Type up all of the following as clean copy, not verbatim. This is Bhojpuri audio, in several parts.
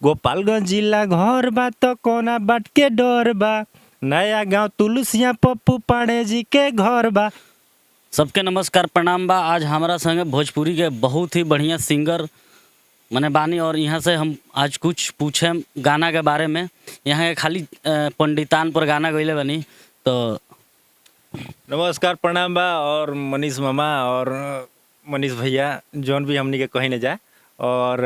गोपालगंज जिला घर बा तो कोना बाट के डर बा, नया गांव तुलसिया पप्पू पांडे जी के घर बा। सबके नमस्कार प्रणाम बा। आज हमारा संगे भोजपुरी के बहुत ही बढ़िया सिंगर मने बानी और यहाँ से हम आज कुछ पूछे गाना के बारे में। यहाँ के खाली पंडितान पर गाना गईले बनी तो नमस्कार प्रणाम बा। और मनीष मामा और मनीष भैया जौन भी हमनी के कहीं न जाए और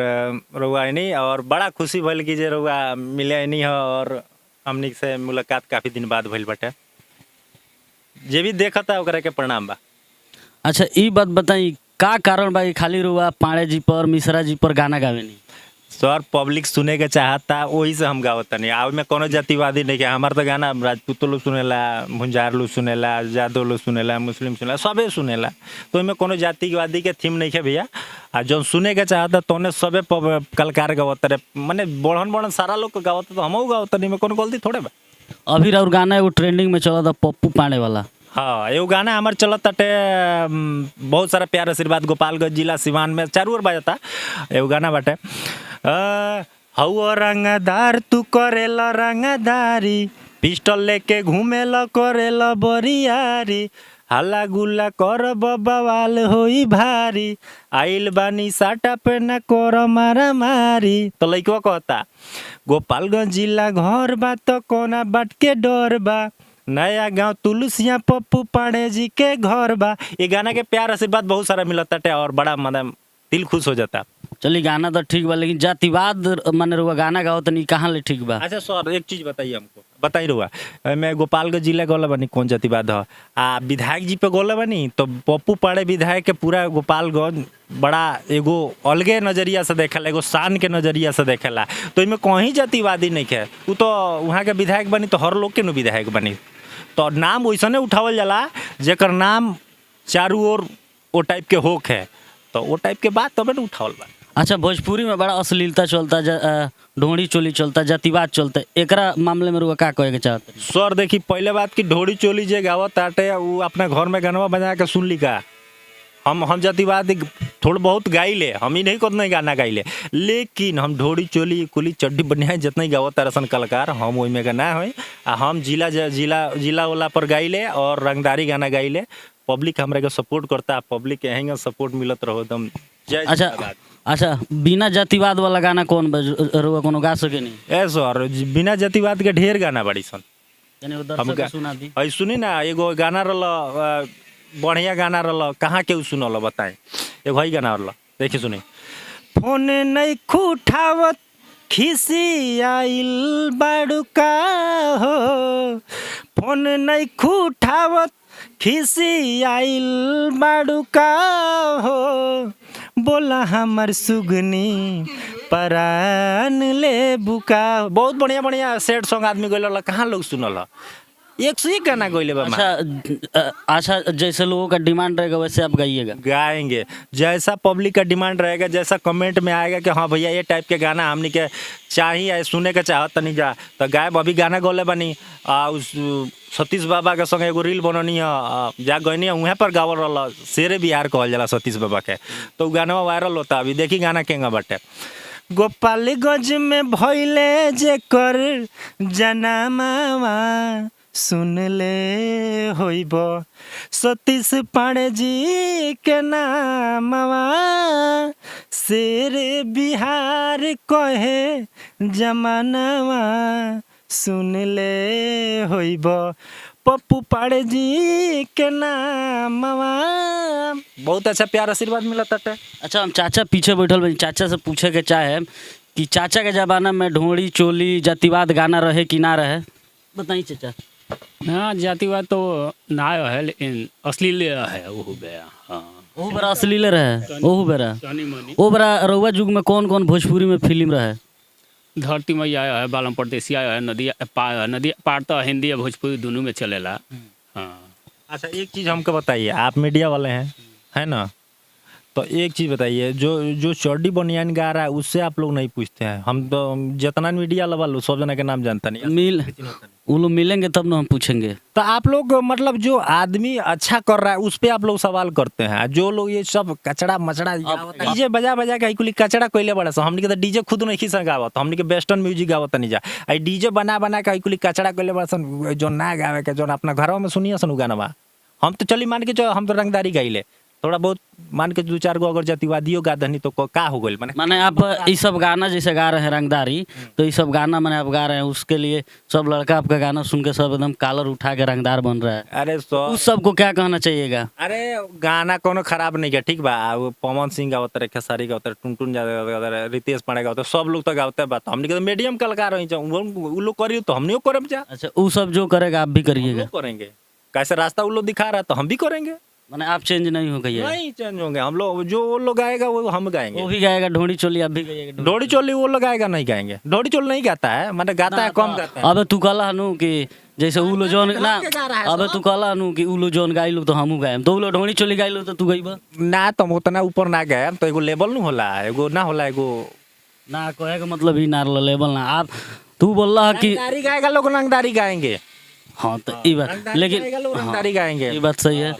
रउआ नहीं और बड़ा खुशी भइल कि जे रउआ मिले नहीं है और हमनी से मुलाकात काफ़ी दिन बाद भइल बाटे। जे भी देखता ओकरा के प्रणाम बा। अच्छा ई बात बताई का कारण बा खाली रुआ पांडे जी पर मिश्रा जी पर गाना गावे नहीं? सर पब्लिक सुने के चाहता वही से हम गावत नहीं। आ में कोनो जातिवादी नहीं के। हमार तो गाना राजपूत लोग सुनेला, भुंजार लोग सुनेला, यादव लोग सुनेला, मुस्लिम सुनेला, सबे सुनेला। तो इनमें कोनो जातिवादी के थीम नहीं है भैया। आ जो सुने के चाहता तो उन्हें सबे कलाकार गावत रहे, माने बढ़न बढ़न सारा लोग गावत तो हमहू गावत नहीं में कोनो गलती थोड़े बा। अभी और गाना एगो ट्रेंडिंग में चला था पप्पू पांडे वाला। हाँ एगो गाना हमारे चलत ताटे बहुत सारा प्यार आशीर्वाद गोपालगंज जिला सिवान में चारों ओर बजाता। एगो गाना बाटे हौ रंगदार तू करेला रंगदारी, पिस्टल लेके घूमेला करेला बरियारी, हल्ला गुल्ला कर बवाल होई भारी, आइल बानी साटा पे न कर मारा मारी। तो लइकवा कहता गोपालगंज जिला घर बा तो कोना बाट के डर बा, नया गांव तुलसिया पप्पू पांडे जी के घर बा। ये गाना के प्यार आशीर्वाद बहुत सारा मिलता है और बड़ा मतलब दिल खुश हो जाता। चलिए गाना तो ठीक बा लेकिन जातिवाद माने रुआ गाना गाओ तो नहीं कहाँ ले ठीक बा? अच्छा सर एक चीज बताइए हमको, बताई रुआ मैं गोपालगंज जिला गोला बनी कौन जातिवाद है? आ विधायक जी पे गोला बनी तो पप्पू पांडे विधायक के पूरा गोपालगंज बड़ा एगो अलगे नजरिया से देखेला, एगो शान के नजरिया से देखेला। तो इनमें कहीं जातिवादी नहीं है। वो तो वहाँ के विधायक बनी तो हर लोग के विधायक बनी। तो नाम वैसने उठावल जाला जेकर नाम चारों ओर वो टाइप के होक है, तो वो टाइप के बात तब न उठावल बा। अच्छा भोजपुरी में बड़ा अश्लीलता चलता, ढोड़ी चोली चलता, जातिवाद चलता, एकरा मामले में रुआ का कहे के चाहते? सर देखी पहले बात की ढोड़ी चोली जे गावत ताटे वो अपने घर में गाना बजा के सुन ली का। हम जातिवाद थोड़ा बहुत गाइले, हम ही नहीं को नहीं गाना गाइले, लेकिन हम ढोड़ी चोली कुली चड्डी बढ़िया जितना गावत तारसन कलाकार हम वही में गाना है। हम जिला जिला जिला वाला पर गाइले और रंगदारी गाना गाइले। पब्लिक हमारे को सपोर्ट करता, पब्लिक के यहीं सपोर्ट मिलत रहो एकदम। जय अच्छा बिना जातिवाद वाला गाना कौन रुआ कोनो गा सके नहीं? ए सर बिना जातिवाद के ढेर गाना बड़ी सन। सुना दी सुनी ना एगो गाना रहा बढ़िया गाना रहा, कहाँ के सुनल बताए? एगो ही गाना रहा देखिए सुनी। फोन नहीं खुठावत खिसी आइल बाड़ुका हो, फोन नहीं खुठावत खिसी आइल बाड़ुका हो, बोला हमर सुगनी परान ले बुका। बहुत बढ़िया बढ़िया सैड सॉन्ग आदमी गइल, कहाँ लोग सुनल? 101 गाना गइले बा। अच्छा जैसे लोगों का डिमांड रहेगा वैसे आप गाइएगा? गाएंगे जैसा पब्लिक का डिमांड रहेगा, जैसा कमेंट में आएगा कि हाँ भैया ये टाइप के गाना हमने के चाहिए सुने के चाहत नहीं जा तो गायब। अभी गाना गौले बनी उस सतीश बाबा के संगे एगो रील बननी है, जा गई वहाँ पर गावल रहा शेरे बिहार कहल जाला सतीश बाबा के, तो गाना वायरल होता। अभी देखी गाना केंगा बाटे। गोपालगंज में भइले जे कर जनामावा, सुन ले होइब सतीश पांडे जी के नामवा, शेर बिहार कहे जमानावा, सुन ले होइब पप्पू पांडे जी के नामवा। बहुत अच्छा प्यार आशीर्वाद मिला था। अच्छा हम चाचा पीछे बैठल बनी, चाचा से पूछे के चाहे कि चाचा के जमाना में ढोड़ी चोली जातिवाद गाना रहे कि ना रहे? बताइए चाचा। हाँ जातिवाद तो ना है लेकिन अश्लील है वो बेरा। हाँ वो बड़ा अश्लील रहे। ओह बेरा वो बड़ा रउआ युग में कौन कौन भोजपुरी में फिल्म रहे? धरती मैया है, बालम परदेसिया है, नदी पार तो हिंदी या भोजपुरी दोनों में चलेला। हाँ अच्छा एक चीज़ हमको बताइए, आप मीडिया वाले हैं है ना, तो एक चीज़ बताइए जो चड्डी बनियान गा रहा है उससे आप लोग नहीं पूछते हैं? हम तो जितना मीडिया लेवल सब जना के नाम जानता नहीं। वो लोग मिलेंगे तब ना हम पूछेंगे। तो आप लोग मतलब जो आदमी अच्छा कर रहा है उस पे आप लोग सवाल करते हैं, जो लोग ये सब कचड़ा मचड़ा डीजे बजा बजा के कुली कचड़ा कोइले बड़ा सा, हमनी के तो डीजे खुद नहीं संग गावत, हमनी के वेस्टर्न म्यूजिक गावत नहीं जा, आई डीजे बना बना के कुली कचड़ा कोइले बड़ा सन, जो ना गावे के जो अपना घरों में सुनिए सन गाना। हम तो चली मान के जो हम तो रंगदारी गाइले, थोड़ा बहुत मान के 2-4 गो अगर जातिवादियों गा दहनी तो का हो गइल माने आप ये सब गाना जैसे गा रहे हैं रंगदारी, तो ये सब गाना मैंने आप गा रहे हैं, उसके लिए सब लड़का आपका गाना सुन के सब एकदम कॉलर उठा के रंगदार बन रहा है। अरे उस सबको क्या कहना चाहिएगा? अरे गाना कोनो खराब नहीं है, ठीक बा, वो पवन सिंह गावत रहे, खेसारी गावत रहे, टुनटुन यादव, रितेश पांडे गावत रहे, सब लोग तो गावते बात, हमने के मीडियम कलाकार रही, वो लोग करियो तो हमने करब जा। अच्छा, वो सब जो करेगा आप भी करिएगा? करेंगे, कैसे रास्ता वो लोग दिखा रहा है तो हम भी करेंगे। माने आप चेंज नहीं हो गई? नहीं चेंज होंगे हम लोग, जो वो लोग गाएगा वो हम गाएंगे। वो भी गाएगा ढोड़ी चोली, आप भी गाइएगा ढोड़ी चोली? वो लोग गाएगा नहीं गाएंगे, ढोड़ी चोली नहीं गाता है, मतलब गाता है कम गाता है। अबे तू कहला हनु कि जैसे उ लो जोन ना, अबे तू कहला हनु कि उ लो जोन गाइलु तो हमहू गाएम, तो उ लो ढोड़ी चोली गाइलु तो तू गइबा ना? तो उतना ऊपर ना गए तो एगो लेवल न होला, एगो ना होला, एगो ना कहे का मतलब ही ना लेवल ना। आप तू बोल रहा कि रंगदारी गाएगा लोग, रंगदारी गाएंगे। हाँ तो ये बात, लेकिन रंगदारी गाएंगे, ये बात सही है।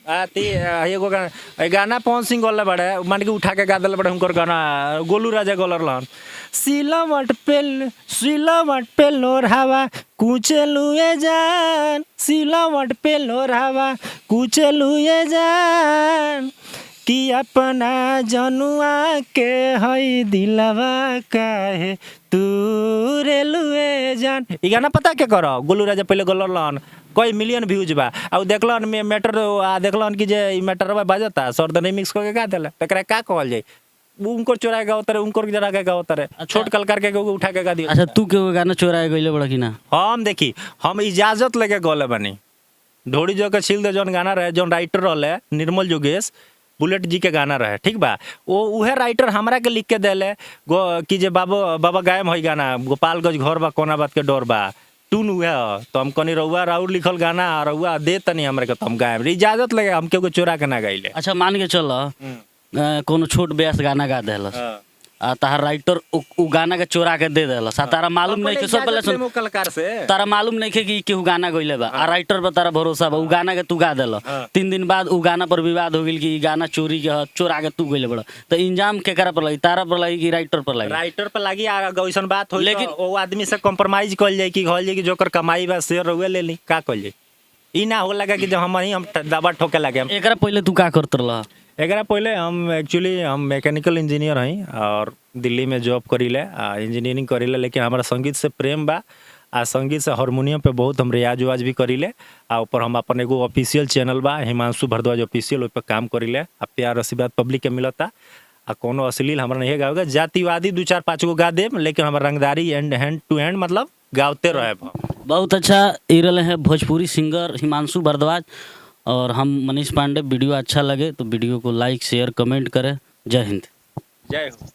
एगो गाना पवन सिंह गोले बड़े मान के उठा के गा दिल बड़े, उनकर गाना गोलू राजा गोलर लन, सिलमट पे लोर हवा कुचे लुए जान, सिलमट पे लोर हवा कुचे लुए जान, कि अपना जनुआ के हई दिलवा काहे तू रे लुए जान। ई गाना पता क्या करो, गोलू राजा पहले गोलर लन, कोई मिलियन व्यूज बा, और देखलन में मैटर देखलन कि जे ई मैटरवा बाजता सर्द रिमिक्स करके गा देला, तकरा का कहल जाई, उनको चोरा के गावत रहे, उनको जरा के गावत रहे, छोट कलकार के उठा के गा दिया। अच्छा, तू के गाना चोरा गइले बड़ा कि ना? हम देखी, हम इजाजत लेके गले बनी, ढोड़ी जो के छिल दे जौन गाना रहे, जौन राइटर रहे निर्मल योगेश बुलेट जी के गाना रहे, ठीक बा, वो उहे राइटर हमरा के लिख के देले कि जे बाबा गायब है गाना, गोपालगंज घर बा कोना बात के डर बा, टून हुआ तो हम कनी रउआ राउर लिखल गाना रउआ दे तनी हमरे के, तो हम गायब, इजाजत लगे, हम केहू के चोरा के ना गाइले। अच्छा, मान के चल कोनो छोट ब्यास गाना गा देलस, तार राइटर उ गाना के चोरा के दे देलस, तारा मालूम नहीं के, सब पहले सुन, कलाकार से तारा मालूम नहीं के कि केहू गाना गइले बा, आ राइटर पर तारा भरोसा बा, उ गाना के तू गा देल, 3 दिन बाद उ गाना पर विवाद हो गेल कि ई गाना चोरी के चोरा के तू गइले बड़ा, तो इंजाम केकरा पर लगी, तारा पर लगी कि राइटर पर लगी? राइटर पर लगी। वैसन बात हो, लेकिन वो आदमी से कॉम्प्रोमाइज कल जाए कि कहल जाए कि जोकर कमाई बा शेयर रहुए ले ली, का कल जाए, ई ना हो लगा कि जब हम दबा ठोके लगे। एकरा पहले तू का करत रहा? एकरा पहले हम एक्चुअली हम मैकेनिकल इंजीनियर हई और दिल्ली में जॉब करीले, इंजीनियरिंग करीले, लेकिन हमारा संगीत से प्रेम बा, आ संगीत से हारमोनियम पे बहुत हम रियाज उवाज भी करीले, आ ऊपर हम अपन एगो ऑफिशियल चैनल बा हिमांशु भारद्वाज ऑफिशियल, ओइ पे काम करीले, आ प्यार आशीर्वाद पब्लिक के मिलता, आ कोनो अश्लील हमरा नहीं गावेगा, जातिवादी 2-4-5 गो गा देब, लेकिन हमारा रंगदारी हैंड टू हैंड मतलब गावते रहे। बहुत अच्छा, ये रहे हैं भोजपुरी सिंगर हिमांशु भारद्वाज, और हम मनीष पांडे। वीडियो अच्छा लगे तो वीडियो को लाइक शेयर कमेंट करें। जय हिंद, जय हो।